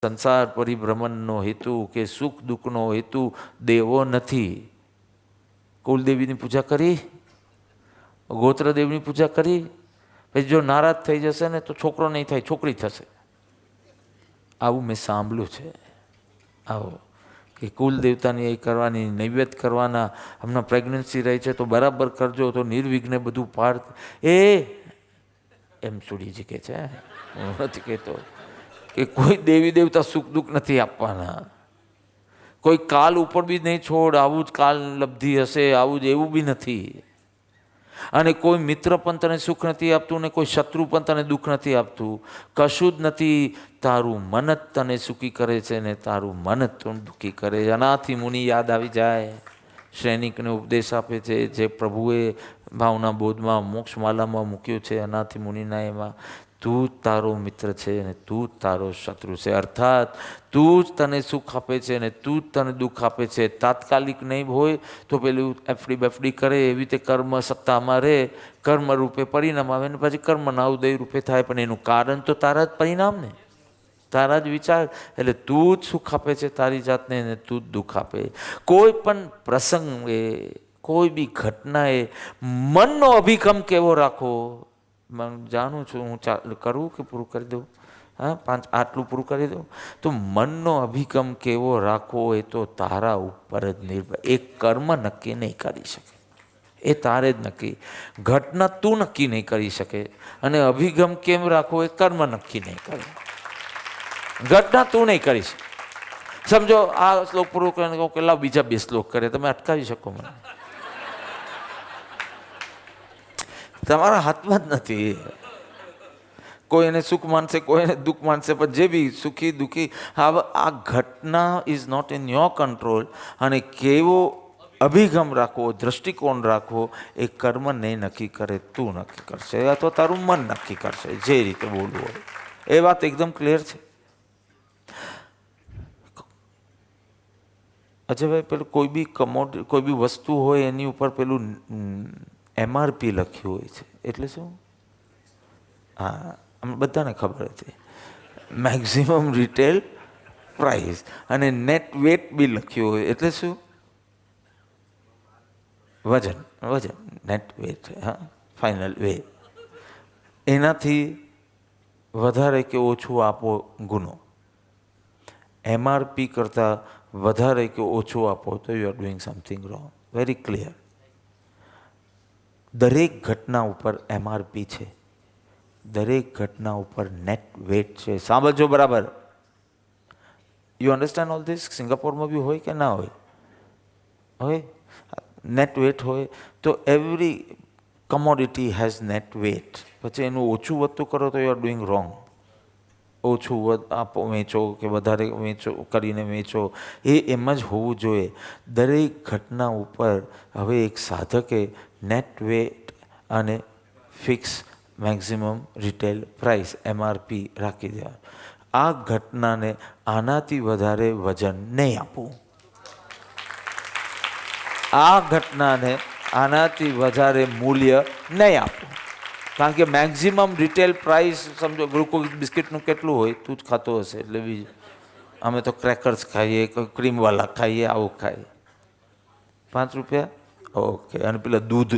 સંસાર પરિભ્રમણનો હેતુ કે સુખ દુઃખનો હેતુ દેવો નથી. કુલદેવીની પૂજા કરી, ગોત્રદેવની પૂજા કરી, પછી જો નારાજ થઈ જશે ને તો છોકરો નહીં થાય, છોકરી થશે. આવું મેં સાંભળ્યું છે. આવો કે કુલ દેવતાની એ કરવાની, નૈવેદ્ય કરવાના. હમણાં પ્રેગ્નન્સી રહી છે તો બરાબર કરજો તો નિર્વિઘ્ને બધું પાર. એમ સુડીજી કહે છે, હું નથી કહેતો કે કોઈ દેવી દેવતા સુખ દુઃખ નથી આપવાના. કોઈ કાલ ઉપર બી નહીં છોડ, આવું જ કાલ લબ્ધિ હશે, આવું જ એવું બી નથી. અને કોઈ મિત્ર પણ તને સુખ નથી આપતું ને કોઈ શત્રુ પણ તને દુઃખ નથી આપતું. કશું જ નથી. તારું મન જ તને સુખી કરે છે ને તારું મન જ તને દુઃખી કરે છે. આનાથી મુનિ યાદ આવી જાય, સૈનિકને ઉપદેશ આપે છે જે પ્રભુએ ભાવના બોધમાં મોક્ષમાલામાં મૂક્યું છે. આનાથી મુનિના એમાં તું જ તારો મિત્ર છે અને તું જ તારો શત્રુ છે. અર્થાત તું જ તને સુખ આપે છે અને તું જ તને દુઃખ આપે છે. તાત્કાલિક નહીં હોય તો પેલું એફડી બેફડી કરે એવી રીતે કર્મ સત્તામાં રહે, કર્મ રૂપે પરિણામ આવે ને પછી કર્મના ઉદય રૂપે થાય. પણ એનું કારણ તો તારા જ પરિણામ ને, તારા જ વિચાર. એટલે તું જ સુખ આપે છે તારી જાતને અને તું જ દુઃખ આપે. કોઈ પણ પ્રસંગે, કોઈ બી ઘટનાએ મનનો અભિગમ કેવો રાખો. જાણું છું, હું કરું કે પૂરું કરી દઉં? હા, આટલું પૂરું કરી દઉં. તો મનનો અભિગમ કેવો રાખવો એ તો તારા ઉપર જ નિર્ભર. એ કર્મ નક્કી નહીં કરી શકે, એ તારે જ નક્કી. ઘટના તું નક્કી નહીં કરી શકે અને અભિગમ કેમ રાખવો એ કર્મ નક્કી નહીં કરે. ઘટના તું નહીં કરીશ. સમજો આ શ્લોક પૂરો કરીને કહું કે લાવ બીજા 2 શ્લોક કરે, તમે અટકાવી શકો મને? તમારા હાથમાં જ નથી. કોઈ એને સુખ માનશે, કોઈ એને દુઃખ માનશે, પણ જે બી સુખી દુઃખી, હવે આ ઘટના is not in your control. અને કેવો અભિગમ રાખવો, દ્રષ્ટિકોણ રાખવો એ કર્મ નહીં નક્કી કરે, તું નક્કી કરશે અથવા તારું મન નક્કી કરશે. જે રીતે બોલવું હોય એ વાત એકદમ ક્લિયર છે. અજયભાઈ, પેલું કોઈ બી કોઈ બી વસ્તુ હોય એની ઉપર પેલું MRP લખ્યું હોય છે, એટલે શું? હા, અમને બધાને ખબર હતી. Maximum retail price. અને નેટ વેટ બી લખ્યું હોય, એટલે શું? વજન. નેટ વેટ, હા, ફાઇનલ વેટ. એનાથી વધારે કે ઓછું આપો ગુનો, MRP કરતાં વધારે કે ઓછું આપો તો you are doing something wrong. Very clear. દરેક ઘટના ઉપર MRP છે, દરેક ઘટના ઉપર નેટ વેટ છે. સાંભળજો બરાબર. You understand all this? સિંગાપોરમાં બી હોય કે ના હોય? હોય. નેટ વેટ હોય તો every commodity has net weight. પછી એનું ઓછું વધતું કરો તો યુ આર ડુઈંગ રોંગ. ઓછું આપો, વેચો કે વધારે વેચો કરીને વેચો, એ એમ જ હોવું જોઈએ. દરેક ઘટના ઉપર હવે એક સાધકે નેટ વેટ અને fix maximum retail price MRP રાખી દેવા. આ ઘટનાને આનાથી વધારે વજન નહીં આપવું. આ ઘટનાને આનાથી વધારે મૂલ્ય નહીં આપવું. કારણ કે મેક્સિમમ રિટેલ પ્રાઇસ, સમજો ગ્લુકોઝ બિસ્કિટનું કેટલું હોય, તું જ ખાતો હશે એટલે બીજું. અમે તો ક્રેકર્સ ખાઈએ, કોઈ ક્રીમવાલા ખાઈએ, આવું ખાઈએ. 5 રૂપિયા, ઓકે. અને પેલા દૂધ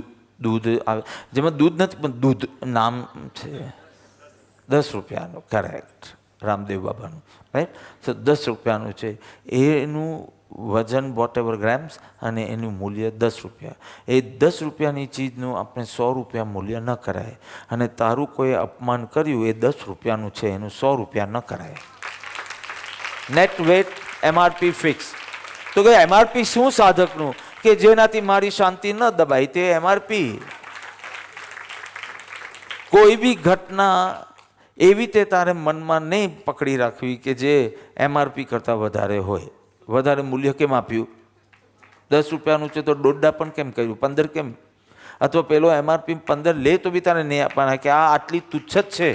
આવે, જેમાં દૂધ નથી પણ દૂધ નામ છે, 10 રૂપિયાનું, કરેક્ટ, રામદેવ બાબાનું, રાઈટ. તો 10 રૂપિયાનું છે. એનું વજન વોટેવર ગ્રામ્સ અને એનું મૂલ્ય 10 રૂપિયા. એ 10 રૂપિયાની ચીજનું આપણે 100 રૂપિયા મૂલ્ય ન કરાય. અને તારું કોઈ અપમાન કર્યું એ 10 રૂપિયાનું છે, એનું 100 રૂપિયા ન કરાય. Net wet MRP fix. તો કે MRP શું સાધકનું? કે જેનાથી મારી શાંતિ ન દબાય તે MRP. કોઈ બી ઘટના એવી તે તારે મનમાં નહીં પકડી રાખવી કે જે MRP કરતાં વધારે હોય. વધારે મૂલ્ય કેમ આપ્યું? 10 રૂપિયાનું છે તો દોઢા પણ કેમ કર્યું? 15 કેમ? અથવા પેલો MRP 15 લે તો બી તારે નહીં આપવાના કે આ આટલી તુચ્છ જ છે,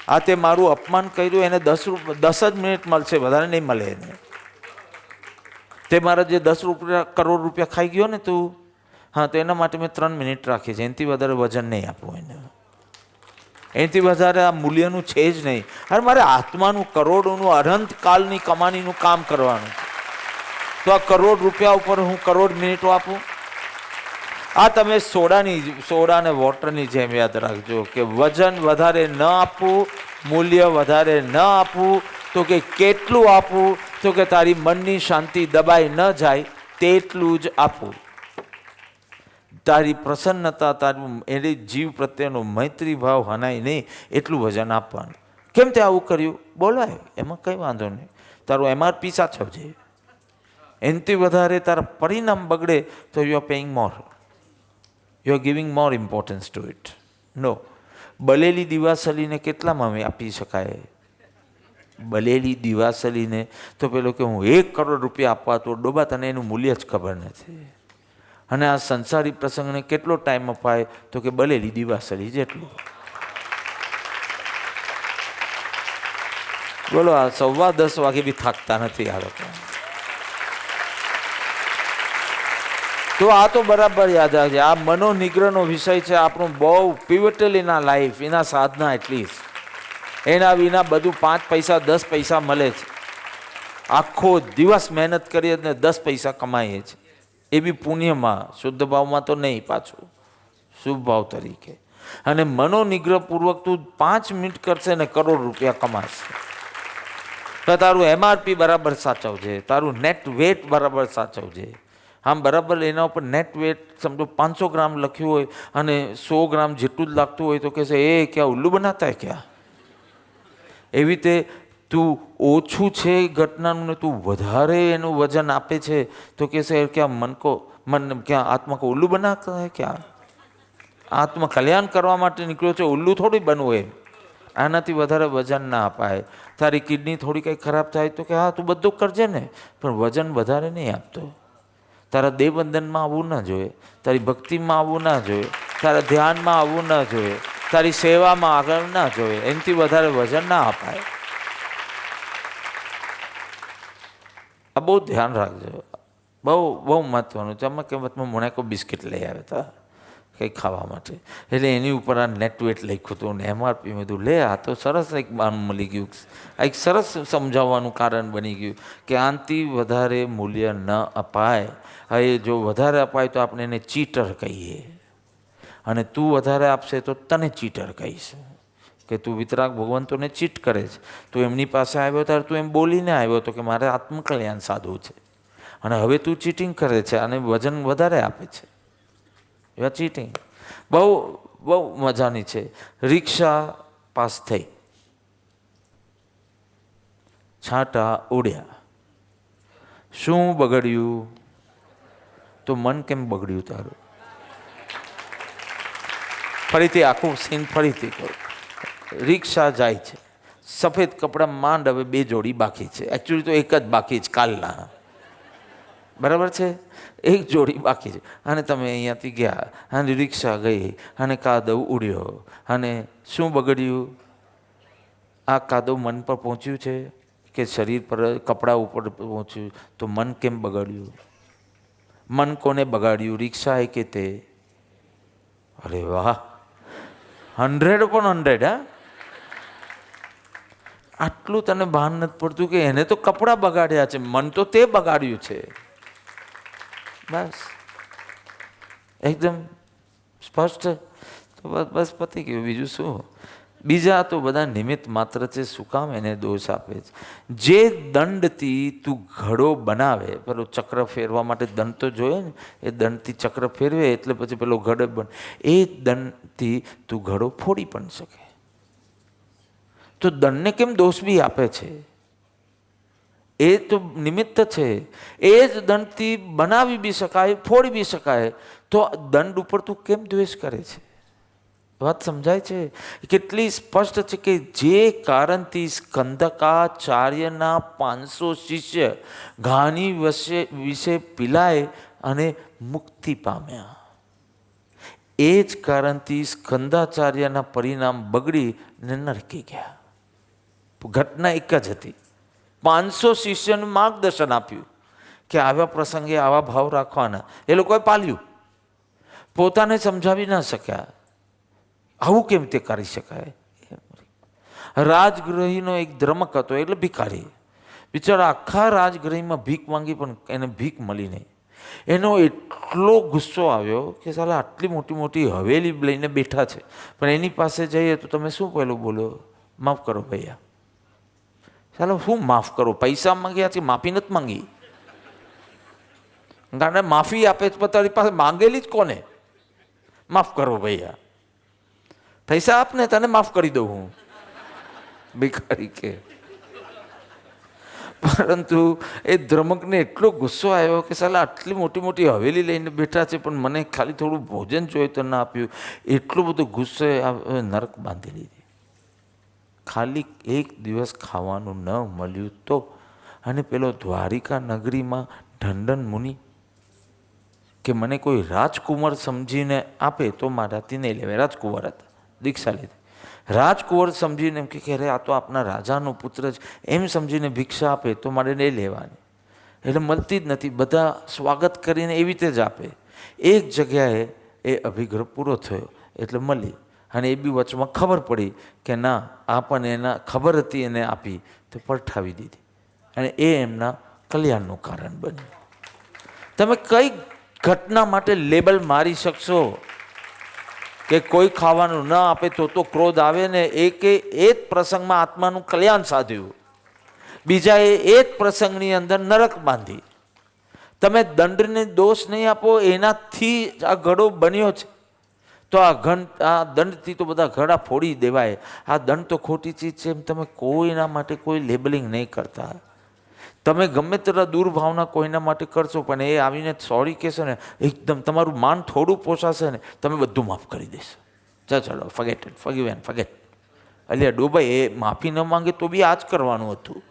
આ તે મારું અપમાન કર્યું, એને 10 જ મિનિટ મળશે, વધારે નહીં મળે એને. તે મારા જે 10 રૂપિયા કરોડ રૂપિયા ખાઈ ગયો ને તું, હા, તો એના માટે મેં 3 મિનિટ રાખી છે, એનાથી વધારે વજન નહીં આપવું એને. એનાથી વધારે આ મૂલ્યનું છે જ નહીં. અરે મારે આત્માનું કરોડોનું અનંતકાલની કમાણીનું કામ કરવાનું છે, તો આ કરોડ રૂપિયા ઉપર હું કરોડ મિનિટો આપું? આ તમે સોડા ને વોટરની જેમ યાદ રાખજો કે વજન વધારે ન આપવું, મૂલ્ય વધારે ન આપવું, તો કે કેટલું આપવું? તો કે તારી મનની શાંતિ દબાઈ ન જાય તેટલું જ આપવું. તારી પ્રસન્નતા, તારું એની જીવ પ્રત્યેનો મૈત્રી ભાવ હનાય નહીં એટલું વજન આપવાનું. કેમ તે આવું કર્યું? બોલાય, એમાં કંઈ વાંધો નહીં. તારું MRP સાચવજે. એનાથી વધારે તારા પરિણામ બગડે તો you are paying more, you are giving more importance to it. No. બલેલી દિવાસલીને કેટલામાં આપી શકાય? બલેલી દિવાસલીને તો પેલો કે હું 1 કરોડ રૂપિયા આપવા તો ડોબા, તને એનું મૂલ્ય જ ખબર નથી. અને આ સંસારી પ્રસંગને કેટલો ટાઈમ અપાય? તો કે બલેલી દિવાસળી જેટલું. બોલો, આ 10:15 વાગે બી થાકતા નથી આ લોકો. તો આ તો બરાબર યાદ રાખજે, આ મનોનિગ્રહનો વિષય છે આપણું બહુ પિવટલ ઇન આ લાઈફ, એના સાધના એટલીસ્ટ. એના વિના બધું 5 પૈસા 10 પૈસા મળે છે. આખો દિવસ મહેનત કરીએ ને 10 પૈસા કમાઈએ છીએ, એ બી પુણ્યમાં, શુદ્ધ ભાવમાં તો નહીં, પાછું શુભ ભાવ તરીકે. અને મનોનિગ્રહપૂર્વક તું 5 મિનિટ કરશે ને કરોડ રૂપિયા કમાશે. તો તારું MRP બરાબર સાચવજે, તારું નેટ વેટ બરાબર સાચવજે. આમ બરાબર એના ઉપર નેટ વેટ સમજો 500 ગ્રામ લખ્યું હોય અને 100 ગ્રામ જેટલું જ લાગતું હોય તો કહેશે એ ક્યાં ઉલ્લુ બનાતા હે ક્યાં? એવી રીતે તું ઓછું છે ઘટનાનું ને તું વધારે એનું વજન આપે છે તો કહેશે ક્યાં ક્યાં આત્મા કો ઉલ્લુ બનાતા હે ક્યાં? આત્મા કલ્યાણ કરવા માટે નીકળ્યો છે, ઉલ્લુ થોડી બનવું એમ. આનાથી વધારે વજન ના અપાય. તારી કિડની થોડી કંઈ ખરાબ થાય તો કે હા તું બધું કરજે ને, પણ વજન વધારે નહીં આપતો. તારા દેવવંદનમાં આવવું ના જોઈએ, તારી ભક્તિમાં આવવું ના જોઈએ, તારા ધ્યાનમાં આવવું ના જોઈએ, તારી સેવામાં આગળ ના જોઈએ. એનાથી વધારે વજન ના અપાય. આ બહુ ધ્યાન રાખજો, બહુ મહત્વનું. તમે કિંમતમાં મોણેકો બિસ્કિટ લઈ આવ્યા હતા કંઈ ખાવા માટે, એટલે એની ઉપર આ નેટવેટ લખ્યું હતું ને MRP મેં કીધું લે આ તો સરસ એક બાનું મળી ગયું, આ એક સરસ સમજાવવાનું કારણ બની ગયું કે આનાથી વધારે મૂલ્ય ન અપાય. હવે જો વધારે અપાય તો આપણે એને ચીટર કહીએ, અને તું વધારે આપશે તો તને ચીટર કહીશું કે તું વિતરાગ ભગવંતોને ચીટ કરે છે. તું એમની પાસે આવ્યો ત્યારે તું એમ બોલીને આવ્યો હતો કે મારે આત્મકલ્યાણ સાધવું છે, અને હવે તું ચીટિંગ કરે છે અને વજન વધારે આપે છે. એવા ચીટિંગ બહુ મજાની છે. રિક્ષા પાસ થઈ, છાંટા ઉડ્યા, શું બગડ્યું? તો મન કેમ બગડ્યું તારું? ફરીથી આખું સીન ફરીથી કહું. રિક્ષા જાય છે, સફેદ કપડાં માંડ, હવે 2 જોડી બાકી છે. એકચ્યુઅલી તો એક જ બાકી છે કાલના, બરાબર છે, એક જોડી બાકી છે. અને તમે અહીંયાથી ગયા અને રિક્ષા ગઈ અને કાદવ ઉડ્યો, અને શું બગડ્યું? આ કાદવ મન પર પહોંચ્યું છે કે શરીર પર, કપડા ઉપર પહોંચ્યું? તો મન કેમ બગડ્યું? મન કોને બગાડ્યું? રિક્ષાએ કે તે? અરે વાહ, 100 પણ 100. હા, આટલું તને ભાન નથી પડતું કે એને તો કપડાં બગાડ્યા છે, મન તો તે બગાડ્યું છે. બસ એકદમ સ્પષ્ટ. તો બસ પતી ગયું, બીજું શું? બીજા તો બધા નિમિત્ત માત્ર છે. શું કામ એને દોષ આપે છે? જે દંડથી તું ઘડો બનાવે, પેલો ચક્ર ફેરવા માટે દંડ તો જોઈએ ને, એ દંડથી ચક્ર ફેરવે એટલે પછી પેલો ઘડો બને. એ દંડથી તું ઘડો ફોડી પણ શકે. તો દંડને કેમ દોષ બી આપે છે? એ તો નિમિત્ત છે. એ જ દંડથી બનાવી બી શકાય, ફોડી બી શકાય. તો દંડ ઉપર તું કેમ દ્વેષ કરે છે? વાત સમજાય છે? કેટલી સ્પષ્ટ છે કે જે કારણથી સ્કંદકાચાર્યના 500 શિષ્ય ઘાની વિશે પીલાય અને મુક્તિ પામ્યા, એ જ કારણથી સ્કંદાચાર્યના પરિણામ બગડી ને નરકી ગયા. ઘટના એક જ હતી. 500 શિષ્યનું માર્ગદર્શન આપ્યું કે આવા પ્રસંગે આવા ભાવ રાખવાના. એ લોકોએ પાલ્યું, પોતાને સમજાવી ના શક્યા. આવું કેમ તે કરી શકાય? રાજગૃહીનો એક દ્રમક હતો, એટલે ભિખારી. બિચારા આખા રાજગૃહીમાં ભીખ માંગી પણ એને ભીખ મળી નહીં. એનો એટલો ગુસ્સો આવ્યો કે સાલા આટલી મોટી મોટી હવેલી લઈને બેઠા છે, પણ એની પાસે જઈએ તો તમે શું પહેલું બોલો? માફ કરો ભૈયા. ચાલો શું માફ કરો? પૈસા માંગ્યા છે, માફી નથી માંગી. કારણ માફી આપે તો તારી પાસે માંગેલી જ કોને? માફ કરો ભૈયા, પૈસા આપને તને માફ કરી દઉં હું, ભિખારી કે. પરંતુ એ દ્રમકને એટલો ગુસ્સો આવ્યો કે સાલા આટલી મોટી મોટી હવેલી લઈને બેઠા છે પણ મને ખાલી થોડું ભોજન જોઈએ તો ના આપ્યું. એટલો બધો ગુસ્સો નરક બાંધી લીધી. ખાલી એક દિવસ ખાવાનું ન મળ્યું તો. અને પેલો દ્વારિકા નગરીમાં ઢંઢન મુનિ કે મને કોઈ રાજકુંવર સમજીને આપે તો મારાથી નહીં લેવાય. રાજકુંવર હતા, દીક્ષા લીધી. રાજકુંવર સમજીને એમ કે અરે આ તો આપણા રાજાનો પુત્ર જ, એમ સમજીને ભિક્ષા આપે તો મારે નહીં લેવાની. એટલે મળતી જ નથી. બધા સ્વાગત કરીને એવી રીતે જ આપે. એક જગ્યાએ એ અભિગ્રહ પૂરો થયો એટલે મળી. અને એ બી વચમાં ખબર પડી કે ના, આપણને એના ખબર હતી એને આપી તો પરઠાવી દીધી. અને એ એમના કલ્યાણનું કારણ બન્યું. તમે કઈ ઘટના માટે લેબલ મારી શકશો કે કોઈ ખાવાનું ન આપે તો ક્રોધ આવે ને? એ જ પ્રસંગમાં આત્માનું કલ્યાણ સાધ્યું, બીજાએ એ જ પ્રસંગની અંદર નરક બાંધી. તમે દંડને દોષ નહીં આપો, એનાથી આ ઘડો બન્યો છે. તો આ દંડથી તો બધા ઘડા ફોડી દેવાય. આ દંડ તો ખોટી ચીજ છે એમ તમે કોઈના માટે કોઈ લેબલિંગ નહીં કરતા. તમે ગમે તેટલા દુર્ભાવના કોઈના માટે કરશો પણ એ આવીને સોરી કહેશો ને, એકદમ તમારું માન થોડું પોસાશે ને, તમે બધું માફ કરી દેશો. ચાલો ફગેટ ઇટ, ફગીવ એન્ડ ફગેટ. અલ્યા ડોભાઈ, એ માફી ન માંગે તો બી આ જ કરવાનું હતું.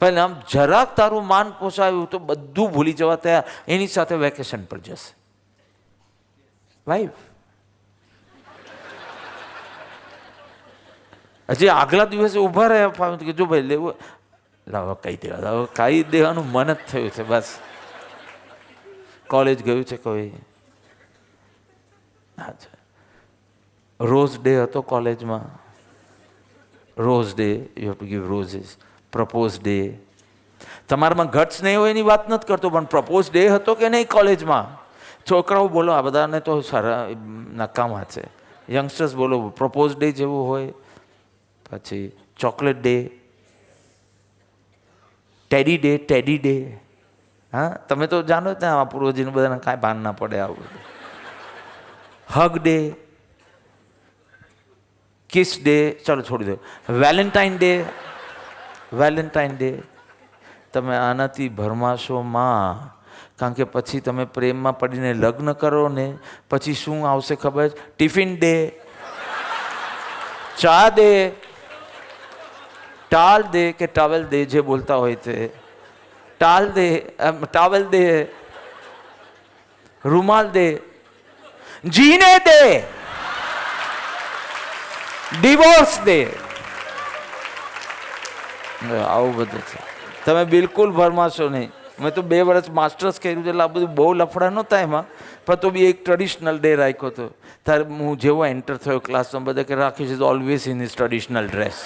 પણ આમ જરાક તારું માન પોસાયું તો બધું ભૂલી જવા તૈયાર. એની સાથે વેકેશન પર જશે. વાઈફ હજી આગલા દિવસે ઊભા રહ્યા કે જો ભાઈ લેવું, લાવો કહી દેવા, હવે કહી દેવાનું મન જ થયું છે. બસ કોલેજ ગયું છે કોઈ. અચ્છા, રોઝ ડે હતો કોલેજમાં. Rose day, you have to give roses. Propose day. તમારામાં ગટ્સ નહીં હોય એની વાત નથી કરતો, પણ પ્રપોઝ ડે હતો કે નહીં કોલેજમાં? છોકરાઓ બોલો, આ બધાને તો સારા નકામા છે. યંગસ્ટર્સ બોલો, પ્રપોઝ ડે જેવું હોય. પછી chocolate day, teddy day. Teddy day, હા તમે તો જાણો જ ને, આ પૂર્વજીને બધાને કાંઈ ભાન ના પડે આવું બધું. હગ ડે, કિસ ડે, ચાલો છોડી દો. Valentine day. વેલેન્ટાઇન ડે તમે આનાથી ભરમાશો માં, કારણ કે પછી તમે પ્રેમમાં પડીને લગ્ન કરો ને પછી શું આવશે ખબર? ટિફિન ડે, ચા ડે, ટાલ દે કે ટાવેલ દે, જે બોલતા હોય તે. ટાલ દે, ટાવેલ દે, રૂમાલ દે, જીને દે, ડિવોર્સ દે. આવું બધું છે. તમે બિલકુલ ભરમાશો નહીં. મેં તો 2 વર્ષ માસ્ટર્સ કર્યું છે એટલે આ બધું બહુ લફડા નહોતા એમાં, પણ તો બી એક ટ્રેડિશનલ ડે રાખ્યો હતો. ત્યારે હું જેવો એન્ટર થયો ક્લાસમાં, બધા કે Rakesh is always in is traditional dress.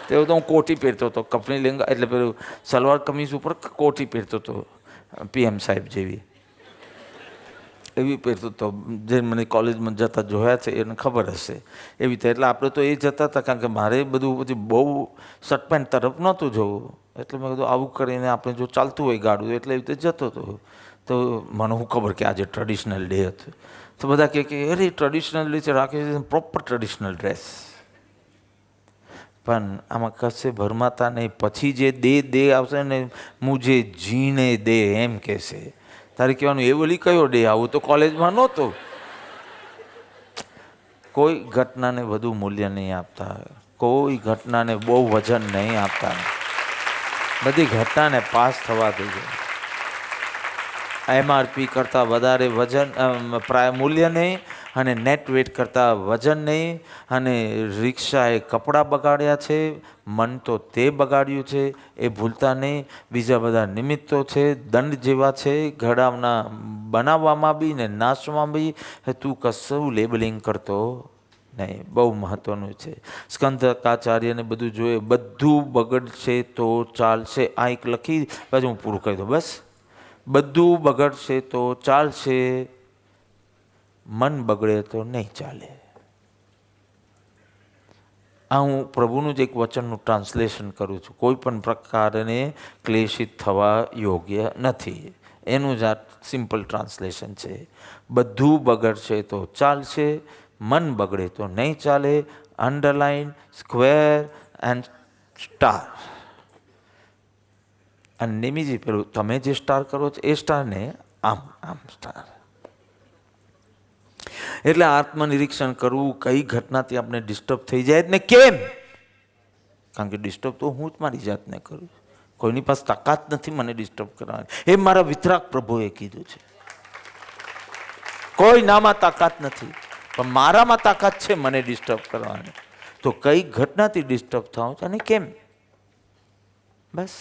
તેવું તો હું કોટી પહેરતો હતો, કંપની લેંગા એટલે પેલું સલવાર કમીઝ ઉપર કોટી પહેરતો હતો, PM સાહેબ જેવી એવી પહેરતો હતો. જે મને કોલેજમાં જતા જોયા છે એને ખબર હશે એવી રીતે. એટલે આપણે તો એ જતા હતા, કારણ કે મારે બધું પછી બહુ શર્ટ પેન્ટ તરફ નહોતું જવું. એટલે મેં કીધું આવું કરીને આપણે જો ચાલતું હોય ગાડું એટલે એવી રીતે જતો હતો. તો મને શું ખબર કે આજે ટ્રેડિશનલ ડે હતો. તો બધા કહે કે અરે ટ્રેડિશનલ ડે છે, રાખે છે પ્રોપર ટ્રેડિશનલ ડ્રેસ. પણ આમાં કશે ભરમાતા નહીં. પછી જે દે આવશે ને, મુજે જીને દે એમ કહેશે. તારે કહેવાનું એ બોલી કયો ડે? આવું તો કોલેજમાં નહોતું. કોઈ ઘટનાને વધુ મૂલ્ય નહીં આપતા, કોઈ ઘટનાને બહુ વજન નહીં આપતા. બધી ઘટનાને પાસ થવા દેજો. MRP કરતાં વધારે વજન મૂલ્ય નહીં, અને નેટ વેટ કરતાં વજન નહીં. અને રિક્ષાએ કપડાં બગાડ્યા છે, મન તો તે બગાડ્યું છે, એ ભૂલતા નહીં. બીજા બધા નિમિત્તો છે, દંડ જેવા છે, ઘડાના બનાવવામાં બી ને નાશવામાં બી. તું કશું લેબલિંગ કરતો નહીં. બહુ મહત્વનું છે. સ્કંદકાચાર્યને બધું જોઈએ, બધું બગડશે તો ચાલશે. આ એક લખી પછી હું પૂરું કરી દઉં. બસ, બધું બગડશે તો ચાલશે, મન બગડે તો નહીં ચાલે. આ હું પ્રભુનું જ એક વચનનું ટ્રાન્સલેશન કરું છું. કોઈ પણ પ્રકારને ક્લેશિત થવા યોગ્ય નથી. એનું જ આ સિમ્પલ ટ્રાન્સલેશન છે. બધું બગડશે તો ચાલશે, મન બગડે તો નહીં ચાલે. Underline, square and star. અને નિમિજી પેલું તમે જે સ્ટાર કરો છો એ સ્ટારને આમ આમ સ્ટાર. એટલે આત્મનિરીક્ષણ કરવું, કઈ ઘટનાથી આપણે ડિસ્ટર્બ થઈ જાય ને કેમ? કારણ કે ડિસ્ટર્બ તો હું જ મારી જાતને કરું. કોઈની પાસે તાકાત નથી મને ડિસ્ટર્બ કરવાની. એ મારા વિતરાગ પ્રભુએ કીધું છે. કોઈ નામાં તાકાત નથી, પણ મારામાં તાકાત છે મને ડિસ્ટર્બ કરવાની. તો કઈ ઘટનાથી ડિસ્ટર્બ થાવ અને કેમ? બસ.